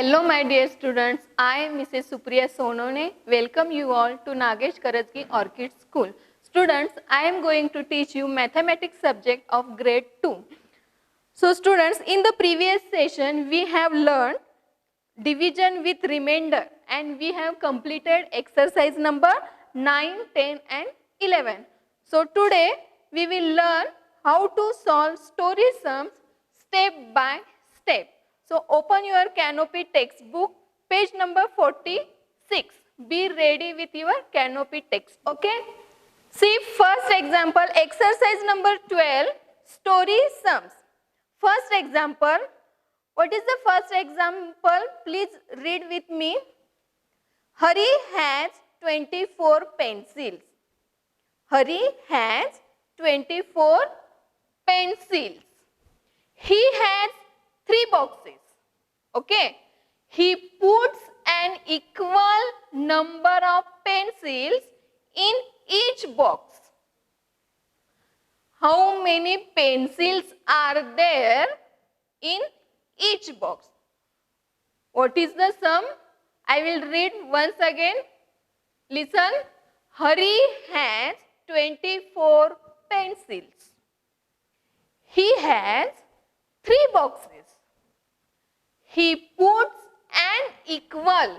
Hello my dear students, I am Mrs. Supriya Sonone. Welcome you all to Nagesh Karajgi Orchid School. Students, I am going to teach you mathematics subject of grade 2. So students, in the previous session we have learned division with remainder and we have completed exercise number 9, 10 and 11. So today we will learn how to solve story sums step by step. So open your Canopy textbook, page number 46. Be ready with your Canopy text. Okay. See first example, exercise number 12, story sums. First example, what is the first example? Please read with me. Hari has 24 pencils. Hari has 24 pencils. He has 3 boxes. Okay. He puts an equal number of pencils in each box. How many pencils are there in each box? What is the sum? I will read once again. Listen. Hari has 24 pencils. He has 3 boxes. He puts an equal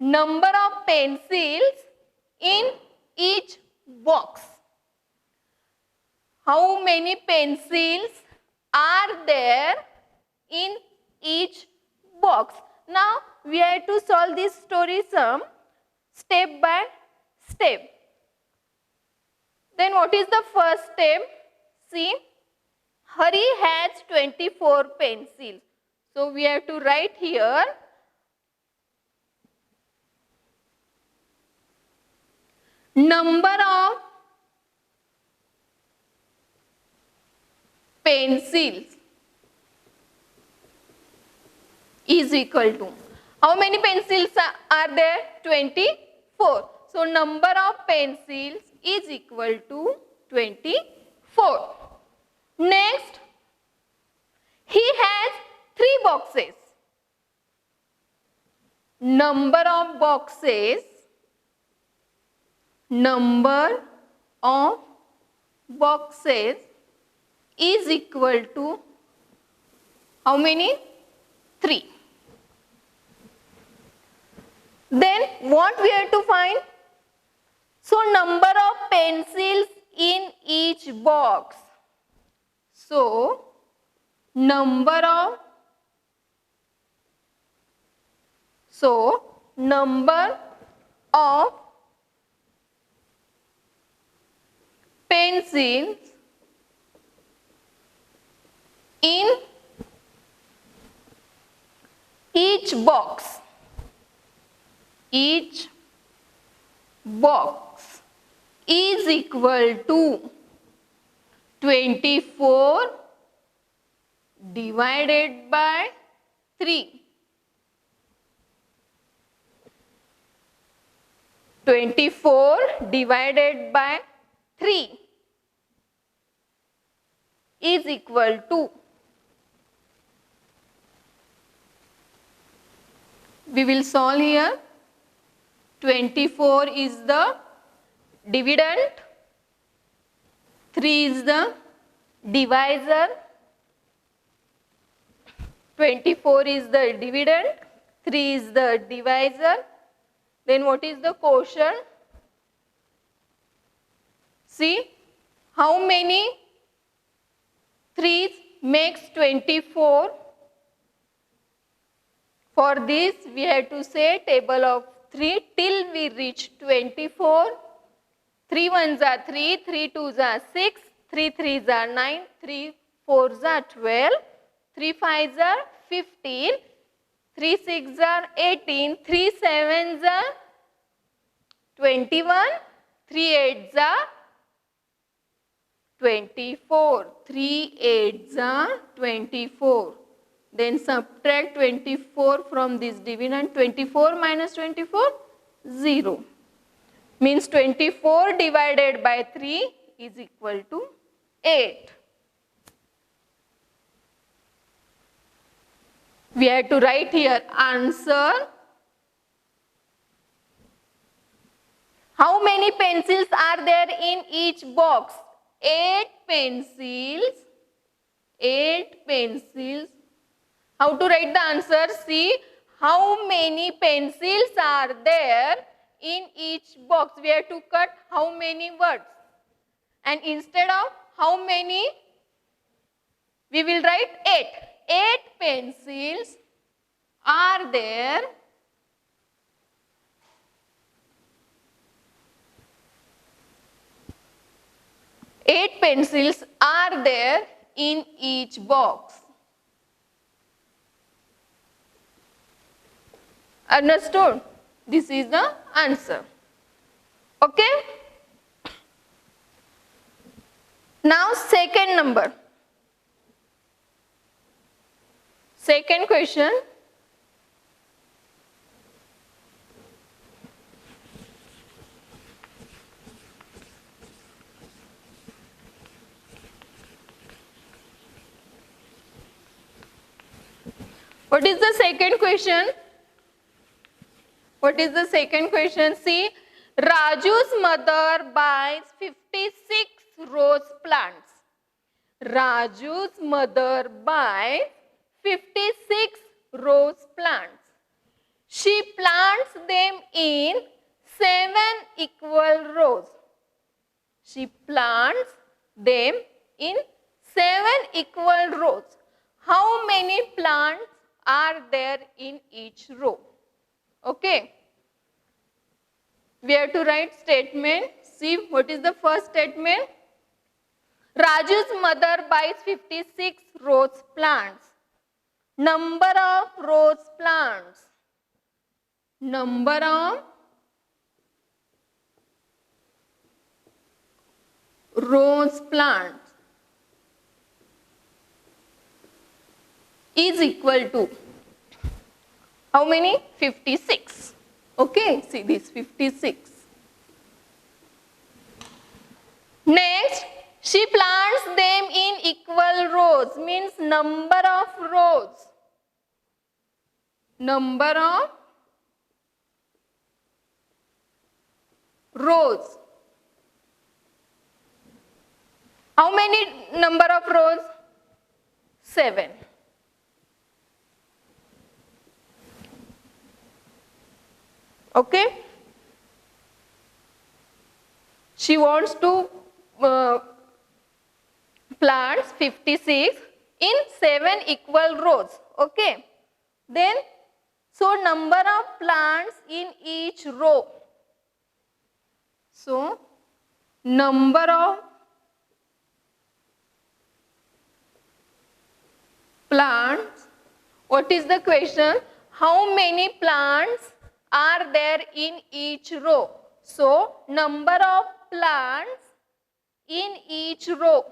number of pencils in each box. How many pencils are there in each box? Now we have to solve this story sum step by step. Then what is the first step? See, Hari has 24 pencils. So we have to write here number of pencils is equal to, how many pencils are there? 24. So number of pencils is equal to 24. Next, he has 3 boxes. Number of boxes is equal to how many? 3. Then what we have to find? So number of pencils in each box. So number of pencils in each box is equal to 24 divided by 3. 24 divided by 3 is equal to, we will solve here. 24 is the dividend, 3 is the divisor. 24 is the dividend, 3 is the divisor. Then what is the quotient? See, how many 3's makes 24? For this we have to say table of 3 till we reach 24. 3 1s are 3, 3 2s are 6, 3 3s are 9, 3 4s are 12, 3 5s are 15, 3 6s are 18, 3 7s are 21, 3 8s are 24, 3 8s are 24. Then subtract 24 from this dividend. 24 minus 24, 0. Means 24 divided by 3 is equal to 8. We have to write here answer. How many pencils are there in each box? 8 pencils. 8 pencils. How to write the answer? See, how many pencils are there in each box? We have to cut how many words. And instead of how many, we will write 8. 8 pencils are there in each box. Understood? This is the answer. Okay? Now second number. Second question. What is the second question? What is the second question? See, Raju's mother buys 56 rose plants. Raju's mother buys 56 rose plants. She plants them in 7 equal rows. She plants them in 7 equal rows. How many plants are there in each row? Okay. We have to write statement. See, what is the first statement? Raju's mother buys 56 rose plants. Number of rose plants. Number of rose plants is equal to how many? 56. Okay, see this 56. Next, she plants them in equal rows, means number of rows. Number of rows. How many number of rows? 7. Okay. She wants to plant 56 in 7 equal rows. Okay. Then, so number of plants in each row. So, number of plants. What is the question? How many plants are there in each row? So, number of plants in each row.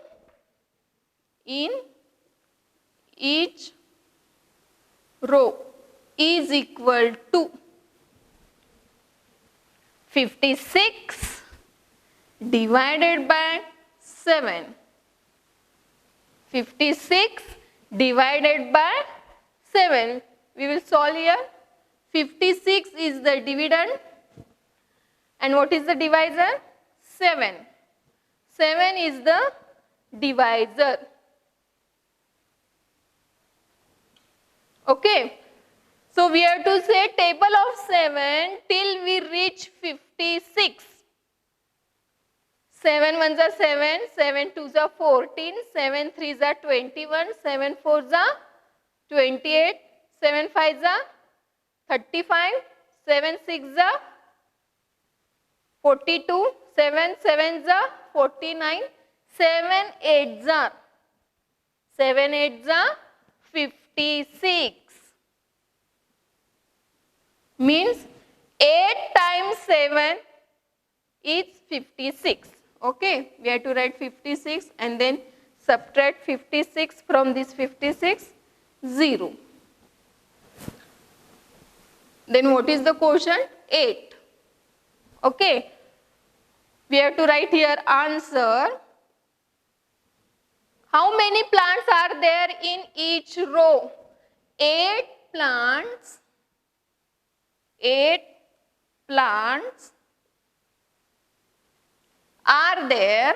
In each row is equal to 56 divided by 7. 56 divided by 7. We will solve here. 56 is the dividend. And what is the divisor? 7. 7 is the divisor. Okay. So we have to say table of 7 till we reach 56. 7 ones are 7, 7 twos are 14, 7 threes are 21, 7 fours are 28, 7 fives are 35, 7 sixes are 42, 7 sevens are 49, 7 eights are 56. Means 8 times 7 is 56. Okay, we have to write 56 and then subtract 56 from this 56, 0. Then what is the quotient? 8. Okay, we have to write here answer. How many plants are there in each row? 8 plants, 8 plants are there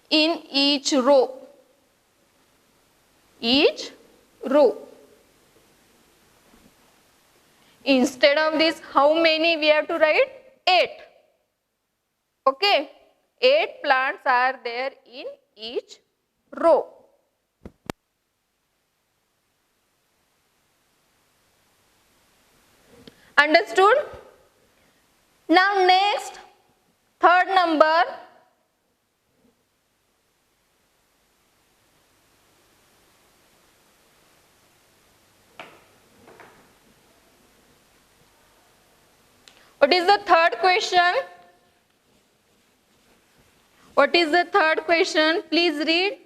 in each row. Each row. Instead of this, how many we have to write? 8. Okay. 8 plants are there in each row. Understood? Now next, third number. What is the third question? What is the third question? Please read.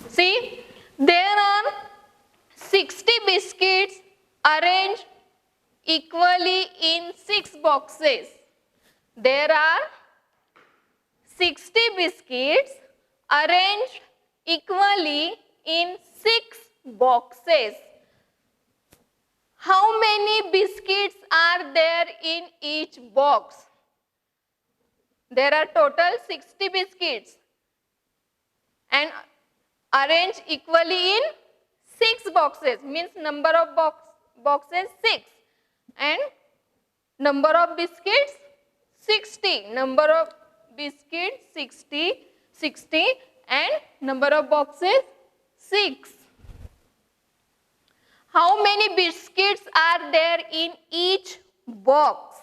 See, there are 60 biscuits arranged equally in 6 boxes. There are 60 biscuits arranged equally in 6 boxes. How many biscuits are there in each box? There are total 60 biscuits and arranged equally in 6 boxes, means number of boxes 6 and number of biscuits 60. Number of biscuits 60 and number of boxes 6. How many biscuits are there in each box?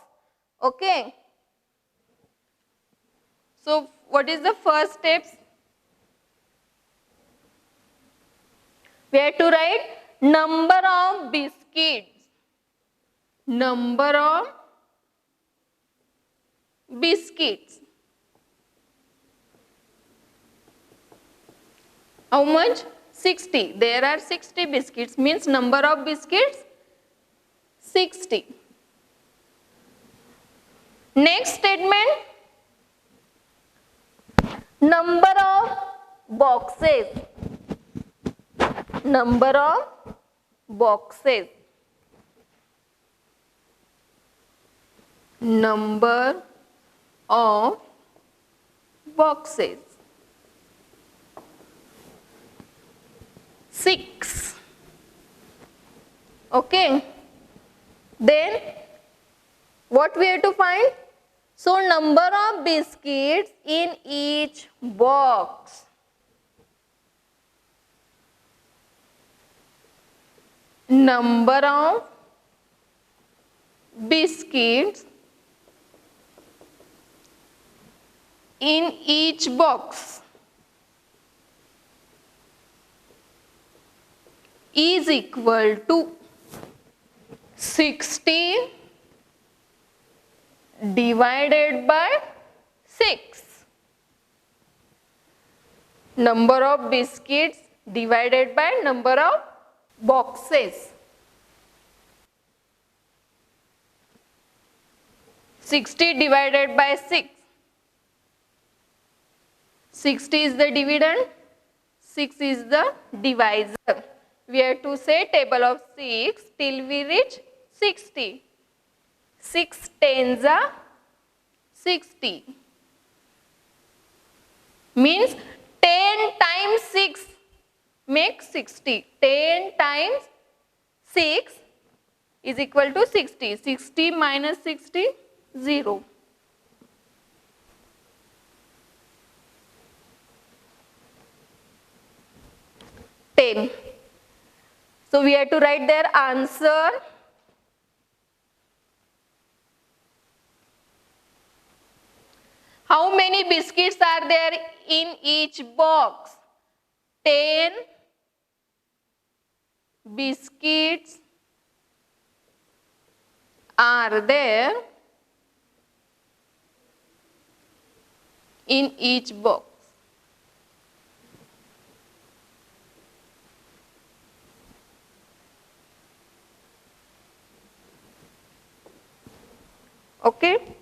Okay. So what is the first steps? We have to write number of biscuits. Number of biscuits. How much? 60. There are 60 biscuits, means number of biscuits 60. Next statement, number of boxes. Number of boxes. Number of boxes. 6. Okay. Then what we have to find? So number of biscuits in each box. Number of biscuits in each box is equal to 60 divided by 6. Number of biscuits divided by number of boxes. 60 divided by 6. 60 is the dividend, 6 is the divisor. We have to say table of 6 till we reach 60. 6 tens are 60. Means 10 times 6 makes 60. 10 times 6 is equal to 60. 60 minus 60, 0. So we have to write their answer. How many biscuits are there in each box? 10 biscuits are there in each box. Okay.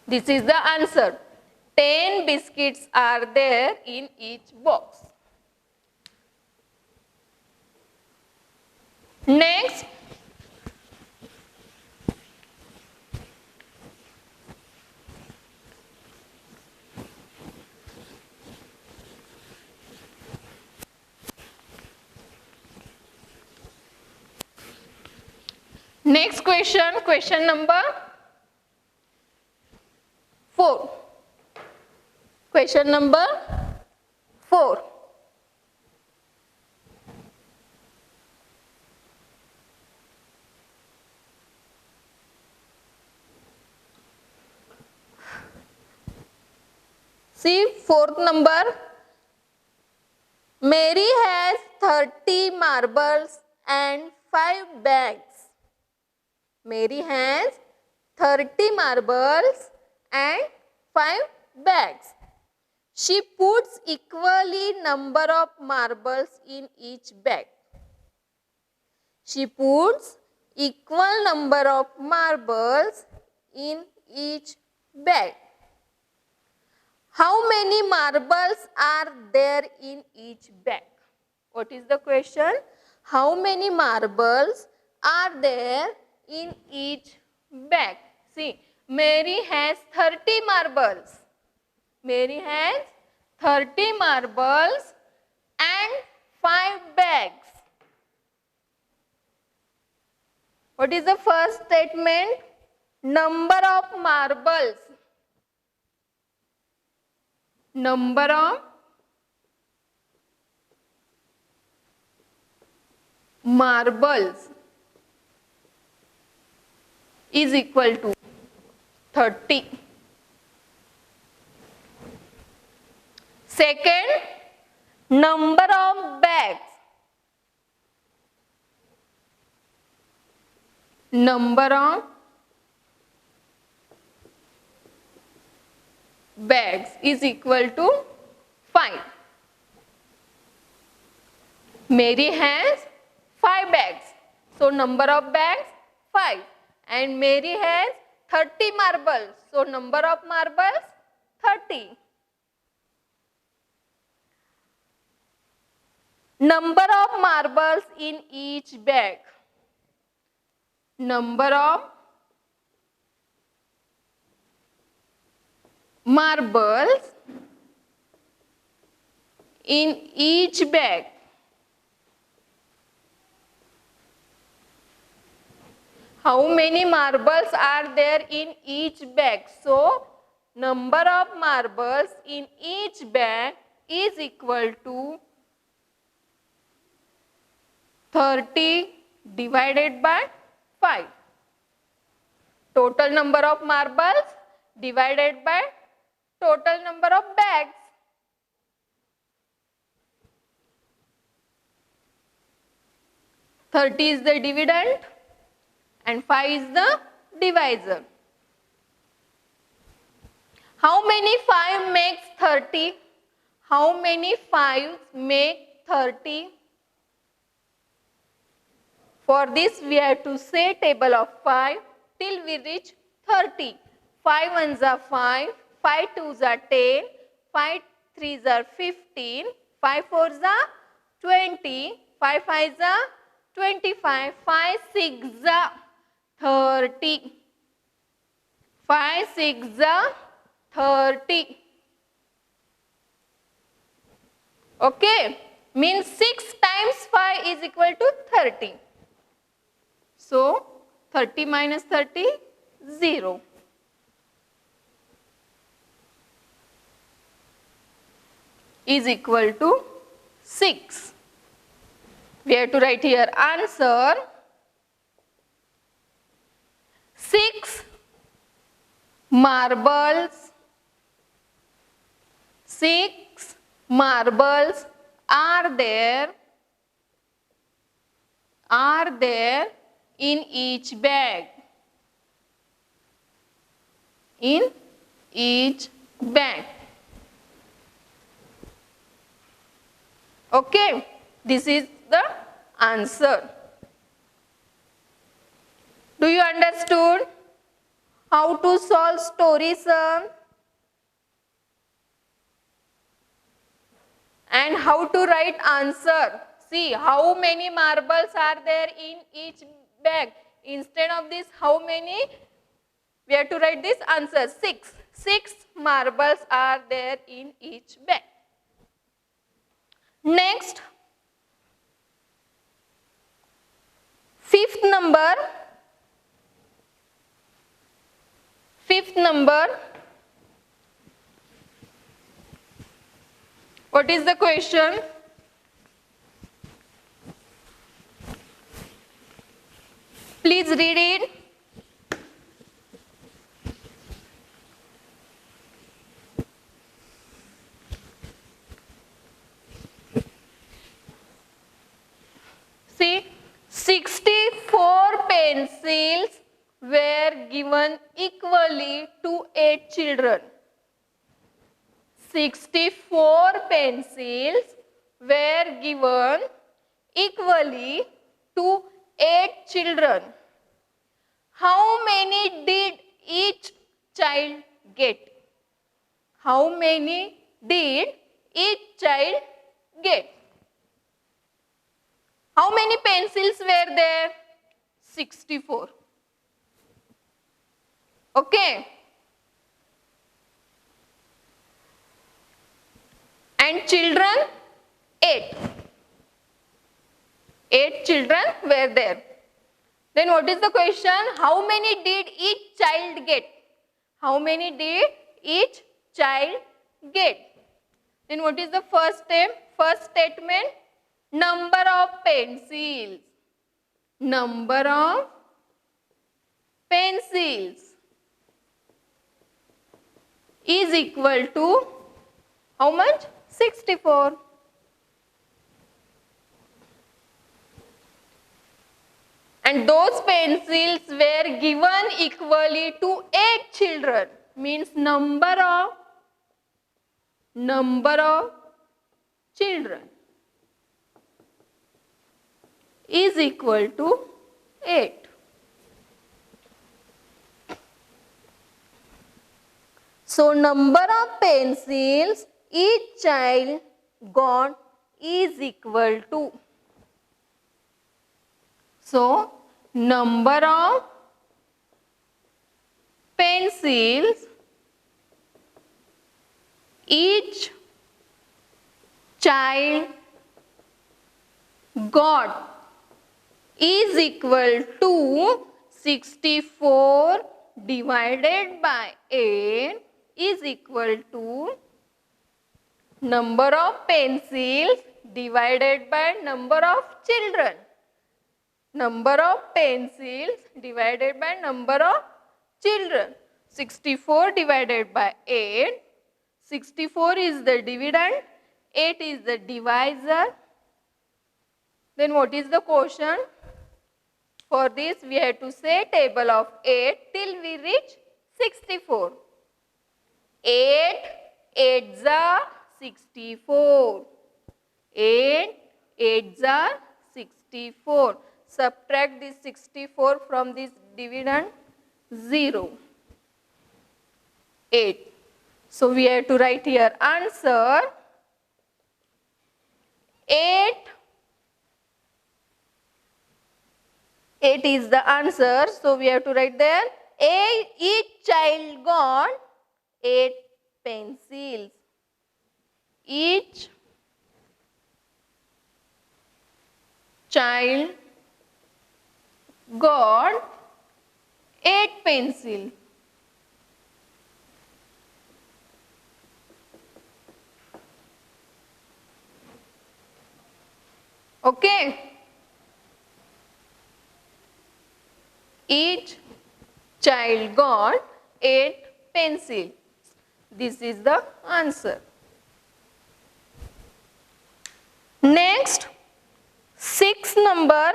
This is the answer. 10 biscuits are there in each box. Next, question number 4. Question number 4. See, fourth number. Mary has 30 marbles and 5 bags. Mary has 30 marbles and 5 bags. She puts equally number of marbles in each bag. She puts equal number of marbles in each bag. How many marbles are there in each bag? What is the question? How many marbles are there in each bag? See, Mary has 30 marbles. Mary has 30 marbles and 5 bags. What is the first statement? Number of marbles. Number of marbles is equal to 30. Second, number of bags. Number of bags is equal to 5. Mary has 5 bags. So number of bags 5. And Mary has 30 marbles. So number of marbles 30. Number of marbles in each bag. Number of marbles in each bag. How many marbles are there in each bag? So, number of marbles in each bag is equal to 30 divided by 5. Total number of marbles divided by total number of bags. Thirty is the dividend and 5 is the divisor. How many 5 makes 30? How many 5s make 30? For this we have to say table of 5 till we reach 30. 5 ones are 5, 5 twos are 10, 5 threes are 15, 5 fours are 20, 5 fives are 25, 5 sixes are 30. 5 sixes are 30. Okay, means 6 times 5 is equal to 30. So, 30 minus 30, 0. Is equal to 6. We have to write here answer. 6 marbles. 6 marbles are there in each bag. In each bag. Okay, this is the answer. Do you understood how to solve story sum and how to write answer? See how many marbles are there in each bag. Instead of this, how many? We have to write this answer. 6. 6 marbles are there in each bag. Next, fifth number. What is the question? Please read it. See, 64 pencils were given equally to 8 children. 64 pencils were given equally to 8 children. How many did each child get? How many did each child get? How many pencils were there? 64. Okay. And children? 8. 8 children were there. Then what is the question? How many did each child get? How many did each child get? Then what is the first step? First statement? Number of pencils. Number of pencils is equal to how much? 64. And those pencils were given equally to 8 children. Means number of children is equal to 8. So number of pencils each child got is equal to. So number of pencils each child got is equal to 64 divided by 8 is equal to number of pencils divided by number of children. Number of pencils divided by number of children. 64 divided by 8. 64 is the dividend. 8 is the divisor. Then what is the quotient? For this we have to say table of 8 till we reach 64. 8 8s are 64. 8 8s are 64. Subtract this 64 from this dividend, 0. 8. So we have to write here answer 8. 8 is the answer. So we have to write there each child got 8 pencils. Each child got 8 pencils. Okay. Each child got 8 pencils. This is the answer. Next, 6 number,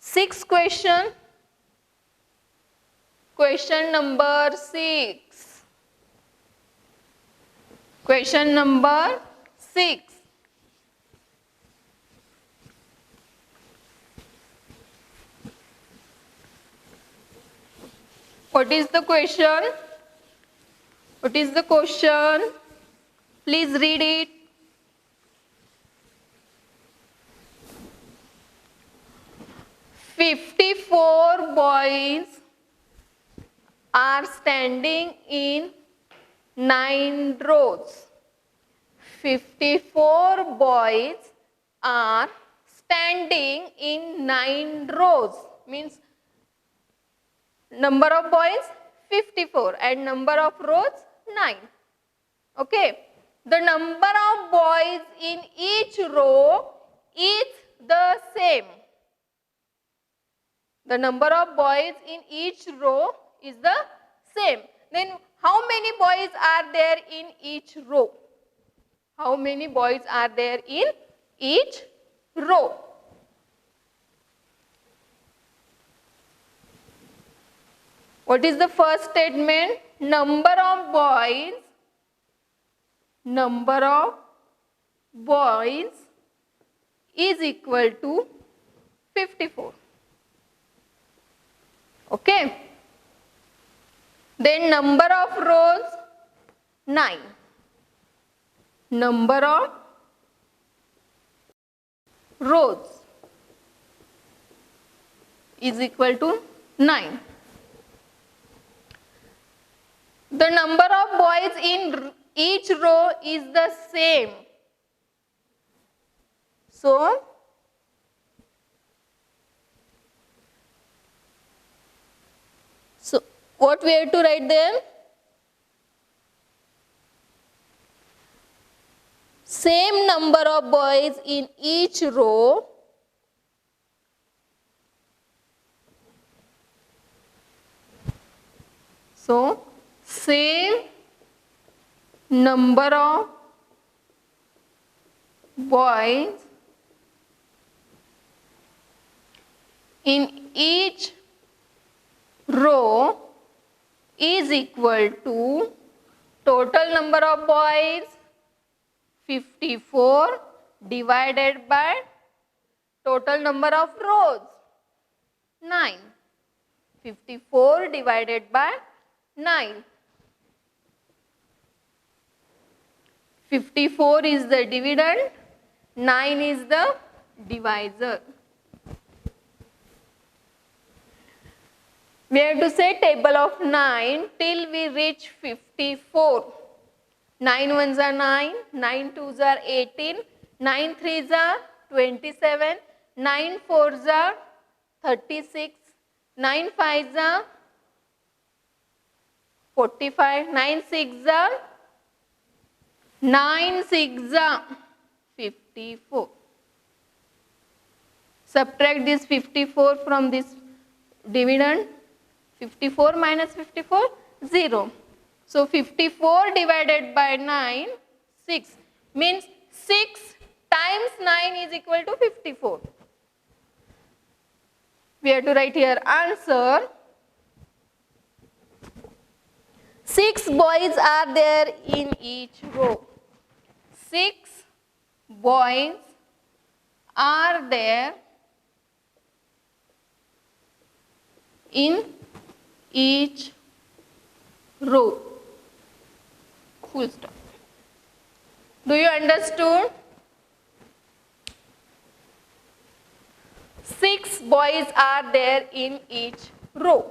6 question. Question number 6. Question number 6. What is the question? What is the question? Please read it. "54 boys are standing in 9 rows." 54 boys are standing in 9 rows. Means number of boys 54 and number of rows 9. Okay. The number of boys in each row is the same. The number of boys in each row is the same. Then how many boys are there in each row? How many boys are there in each row? What is the first statement? Number of boys is equal to 54. Okay. Then number of rows 9. Number of rows is equal to 9. The number of boys in each row is the same. So what we have to write there? Same number of boys in each row so same number of boys in each row is equal to total number of boys 54 divided by total number of rows 9. 54 divided by 9. 54 is the dividend, 9 is the divisor. We have to say table of 9 till we reach 54. 9 ones are 9, 9 twos are 18, 9 threes are 27, 9 fours are 36, 9 fives are 45, 9 sixes are 54. Subtract this 54 from this dividend. 54 minus 54, 0. So 54 divided by 9, 6. Means 6 times 9 is equal to 54. We have to write here answer. 6 boys are there in each row. 6 boys are there in each row. Full stop. Do you understood? 6 boys are there in each row.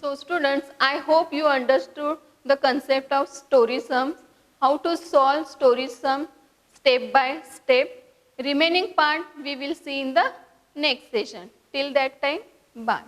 So students, I hope you understood the concept of story sums, how to solve story sum step by step. Remaining part we will see in the next session. Till that time, bye.